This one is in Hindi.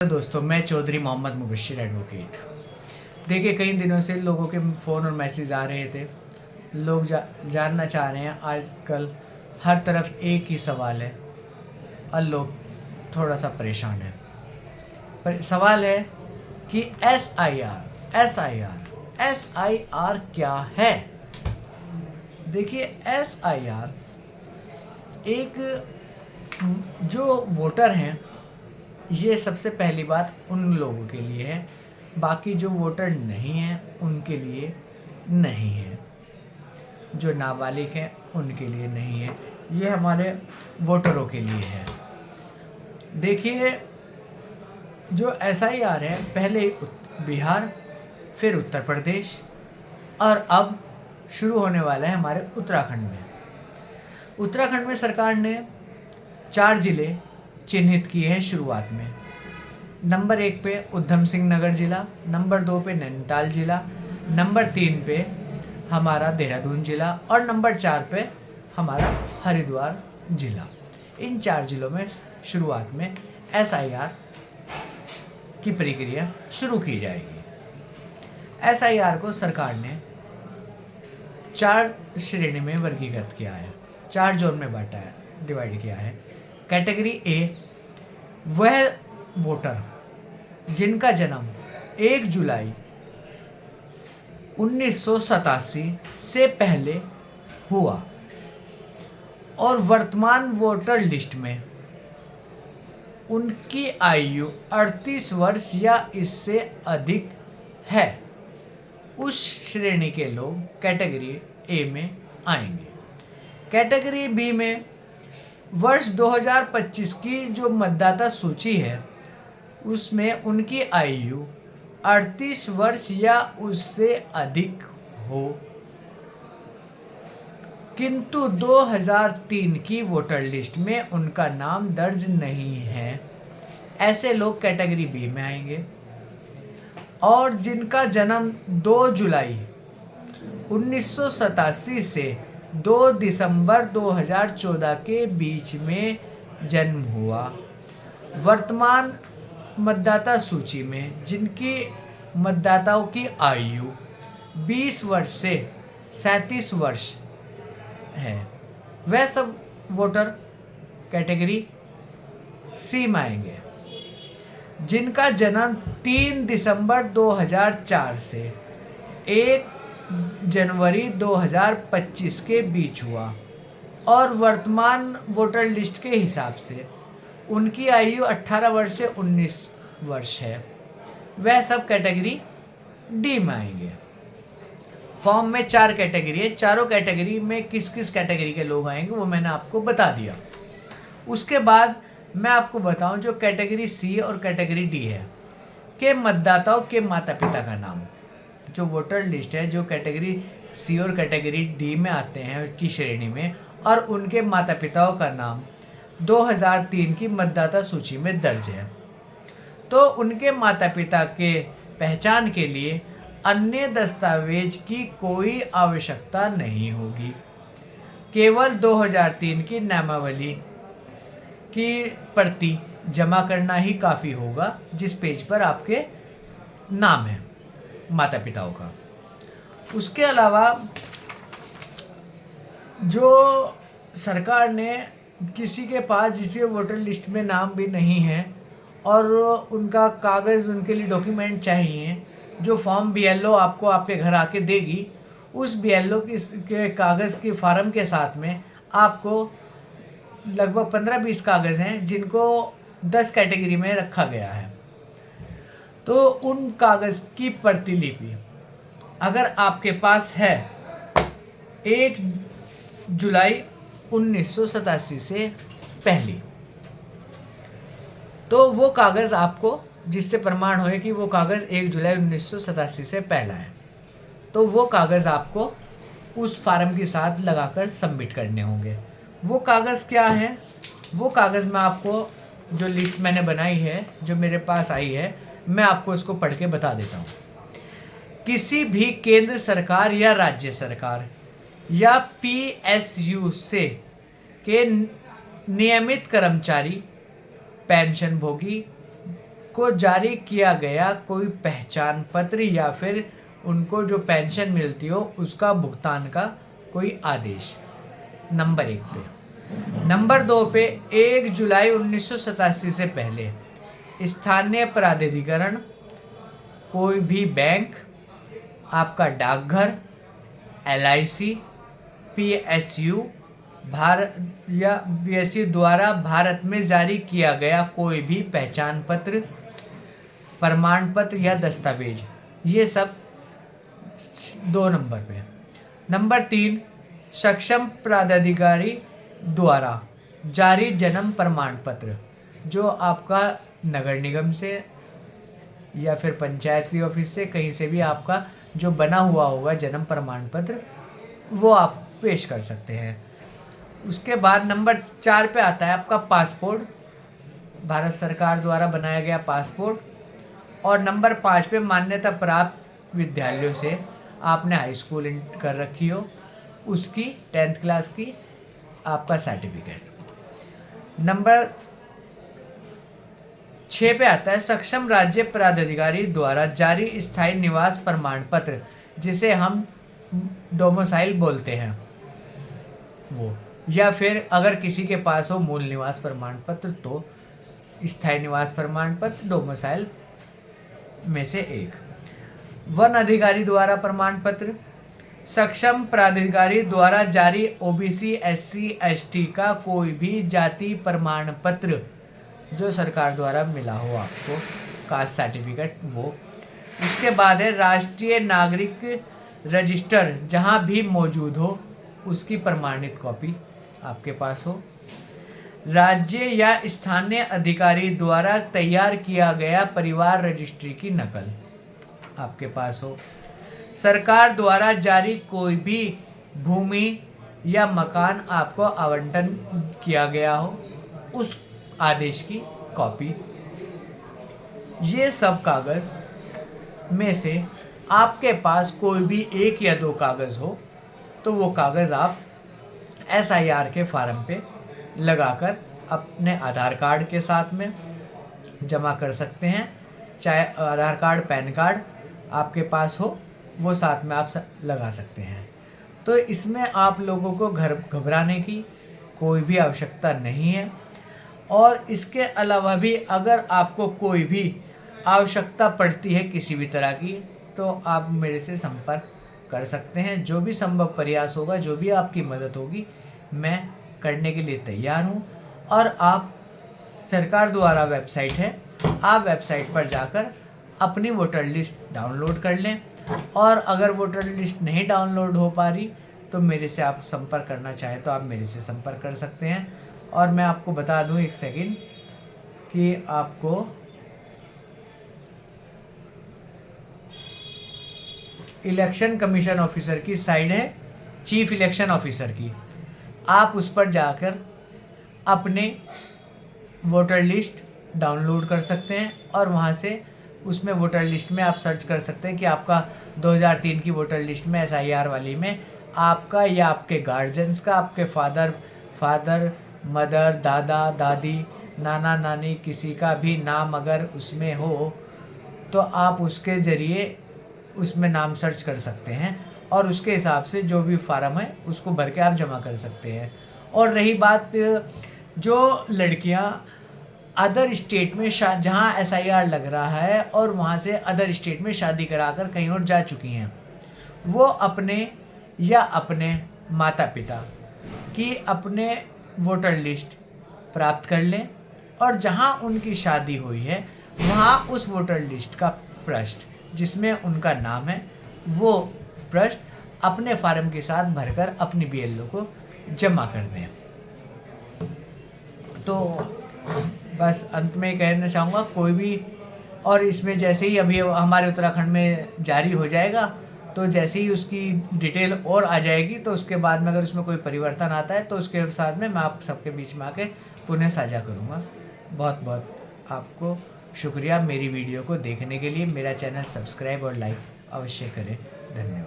दोस्तों, मैं चौधरी मोहम्मद मुबशिर एडवोकेट। देखिए, कई दिनों से लोगों के फ़ोन और मैसेज आ रहे थे। लोग जानना चाह रहे हैं। आजकल हर तरफ एक ही सवाल है और लोग थोड़ा सा परेशान हैं। पर सवाल है कि एस आई आर क्या है। देखिए, SIR एक जो वोटर हैं, ये सबसे पहली बात उन लोगों के लिए है। बाकी जो वोटर नहीं हैं उनके लिए नहीं है। जो नाबालिग हैं उनके लिए नहीं है। ये हमारे वोटरों के लिए है। देखिए, जो SIR है, पहले बिहार, फिर उत्तर प्रदेश और अब शुरू होने वाला है हमारे उत्तराखंड में। उत्तराखंड में सरकार ने 4 ज़िले चिन्हित किए हैं शुरुआत में। नंबर 1 पे उधम सिंह नगर ज़िला, नंबर 2 पे नैनीताल ज़िला, नंबर 3 पे हमारा देहरादून ज़िला और नंबर 4 पे हमारा हरिद्वार ज़िला। इन 4 ज़िलों में शुरुआत में SIR की प्रक्रिया शुरू की जाएगी। SIR को सरकार ने 4 श्रेणी में वर्गीकृत किया है, 4 जोन में बांटा है, डिवाइड किया है। कैटेगरी A वह वोटर जिनका जन्म 1 जुलाई 1987 से पहले हुआ और वर्तमान वोटर लिस्ट में उनकी आयु 38 वर्ष या इससे अधिक है, उस श्रेणी के लोग कैटेगरी A में आएंगे। कैटेगरी B में वर्ष 2025 की जो मतदाता सूची है, उसमें उनकी आयु 38 वर्ष या उससे अधिक हो, किंतु 2003 की वोटर लिस्ट में उनका नाम दर्ज नहीं है, ऐसे लोग कैटेगरी B में आएंगे। और जिनका जन्म 2 जुलाई 1987 से 2 दिसंबर 2014 के बीच में जन्म हुआ, वर्तमान मतदाता सूची में जिनकी मतदाताओं की आयु 20 वर्ष से 37 वर्ष है, वह सब वोटर कैटेगरी C में आएंगे। जिनका जन्म 3 दिसंबर 2004 से 1 जनवरी 2025 के बीच हुआ और वर्तमान वोटर लिस्ट के हिसाब से उनकी आयु 18 वर्ष से 19 वर्ष है, वह सब कैटेगरी D में आएंगे। फॉर्म में 4 कैटेगरी है। चारों कैटेगरी में किस किस कैटेगरी के लोग आएंगे वो मैंने आपको बता दिया। उसके बाद मैं आपको बताऊं, जो कैटेगरी C और कैटेगरी D है के मतदाताओं के माता पिता का नाम, जो वोटर लिस्ट है, जो कैटेगरी C और कैटेगरी D में आते हैं की श्रेणी में, और उनके माता पिताओं का नाम 2003 की मतदाता सूची में दर्ज है, तो उनके माता पिता के पहचान के लिए अन्य दस्तावेज की कोई आवश्यकता नहीं होगी। केवल 2003 की नामावली की प्रति जमा करना ही काफ़ी होगा, जिस पेज पर आपके नाम है माता पिताओं का। उसके अलावा जो सरकार ने किसी के पास जिसके वोटर लिस्ट में नाम भी नहीं है और उनका कागज़, उनके लिए डॉक्यूमेंट चाहिए, जो फॉर्म BLO आपको आपके घर आके देगी, उस BLO के कागज़ के फार्म के साथ में आपको लगभग 15-20 कागज़ हैं जिनको 10 कैटेगरी में रखा गया है। तो उन कागज़ की प्रतिलिपि अगर आपके पास है 1 जुलाई 1987 से पहले, तो वो कागज़ आपको, जिससे प्रमाण होए कि वो कागज़ 1 जुलाई 1987 से पहला है, तो वो कागज़ आपको उस फार्म के साथ लगाकर सबमिट करने होंगे। वो कागज़ क्या है? वो कागज़ मैं आपको, जो लिस्ट मैंने बनाई है, जो मेरे पास आई है, मैं आपको इसको पढ़ के बता देता हूँ। किसी भी केंद्र सरकार या राज्य सरकार या PSU से के नियमित कर्मचारी, पेंशन भोगी को जारी किया गया कोई पहचान पत्र या फिर उनको जो पेंशन मिलती हो उसका भुगतान का कोई आदेश। नंबर 1 पे। नंबर 2 पे 1 जुलाई 1987 से पहले स्थानीय प्राधिकरण, कोई भी बैंक, आपका डाकघर, LIC, PSU भारत या PSU द्वारा भारत में जारी किया गया कोई भी पहचान पत्र, प्रमाण पत्र या दस्तावेज, ये सब 2 नंबर पे। नंबर 3, सक्षम प्राधिकारी द्वारा जारी जन्म प्रमाण पत्र, जो आपका नगर निगम से या फिर पंचायती ऑफिस से कहीं से भी आपका जो बना हुआ होगा जन्म प्रमाण पत्र, वो आप पेश कर सकते हैं। उसके बाद नंबर 4 पे आता है आपका पासपोर्ट, भारत सरकार द्वारा बनाया गया पासपोर्ट। और नंबर 5 पे मान्यता प्राप्त विद्यालयों से आपने हाई स्कूल कर रखी हो, उसकी 10th क्लास की आपका सर्टिफिकेट। नंबर 6 पे आता है सक्षम राज्य प्राधिकारी द्वारा जारी स्थायी निवास प्रमाण पत्र, जिसे हम डोमिसाइल बोलते हैं वो, या फिर अगर किसी के पास हो मूल निवास प्रमाण पत्र तो स्थायी निवास प्रमाण पत्र डोमिसाइल में से एक। वन अधिकारी द्वारा प्रमाण पत्र, सक्षम प्राधिकारी द्वारा जारी OBC SC ST का कोई भी जाति प्रमाण पत्र जो सरकार द्वारा मिला हो आपको, कास्ट सर्टिफिकेट वो। उसके बाद है राष्ट्रीय नागरिक रजिस्टर, जहाँ भी मौजूद हो उसकी प्रमाणित कॉपी आपके पास हो। राज्य या स्थानीय अधिकारी द्वारा तैयार किया गया परिवार रजिस्ट्री की नकल आपके पास हो। सरकार द्वारा जारी कोई भी भूमि या मकान आपको आवंटन किया गया हो, उस आदेश की कॉपी। ये सब कागज़ में से आपके पास कोई भी 1 या 2 कागज़ हो तो वो कागज़ आप SIR के फार्म पे लगाकर अपने आधार कार्ड के साथ में जमा कर सकते हैं। चाहे आधार कार्ड, पैन कार्ड आपके पास हो, वो साथ में आप लगा सकते हैं। तो इसमें आप लोगों को घबराने की कोई भी आवश्यकता नहीं है। और इसके अलावा भी अगर आपको कोई भी आवश्यकता पड़ती है किसी भी तरह की, तो आप मेरे से संपर्क कर सकते हैं। जो भी संभव प्रयास होगा, जो भी आपकी मदद होगी, मैं करने के लिए तैयार हूँ। और आप सरकार द्वारा वेबसाइट है, आप वेबसाइट पर जाकर अपनी वोटर लिस्ट डाउनलोड कर लें। और अगर वोटर लिस्ट नहीं डाउनलोड हो पा रही तो मेरे से आप संपर्क करना चाहें तो आप मेरे से संपर्क कर सकते हैं। और मैं आपको बता दूं 1 सेकंड कि आपको इलेक्शन कमीशन ऑफिसर की साइड है, चीफ इलेक्शन ऑफिसर की, आप उस पर जाकर अपने वोटर लिस्ट डाउनलोड कर सकते हैं। और वहाँ से उसमें वोटर लिस्ट में आप सर्च कर सकते हैं कि आपका 2003 की वोटर लिस्ट में SIR वाली में आपका या आपके गार्जियंस का, आपके फादर मदर, दादा दादी, नाना नानी, किसी का भी नाम अगर उसमें हो तो आप उसके ज़रिए उसमें नाम सर्च कर सकते हैं और उसके हिसाब से जो भी फार्म है उसको भर के आप जमा कर सकते हैं। और रही बात जो लड़कियां अदर स्टेट में जहां SIR लग रहा है और वहां से अदर स्टेट में शादी कराकर कहीं और जा चुकी हैं, वो अपने या अपने माता पिता की अपने वोटर लिस्ट प्राप्त कर लें और जहां उनकी शादी हुई है वहां उस वोटर लिस्ट का पृष्ठ जिसमें उनका नाम है, वो पृष्ठ अपने फार्म के साथ भरकर अपनी BLO को जमा कर दें। तो बस अंत में कहना चाहूँगा, कोई भी, और इसमें जैसे ही अभी हमारे उत्तराखंड में जारी हो जाएगा तो जैसे ही उसकी डिटेल और आ जाएगी तो उसके बाद में अगर उसमें कोई परिवर्तन आता है तो उसके साथ में मैं आप सबके बीच में आके पुनः साझा करूँगा। बहुत बहुत आपको शुक्रिया मेरी वीडियो को देखने के लिए। मेरा चैनल सब्सक्राइब और लाइक अवश्य करें। धन्यवाद।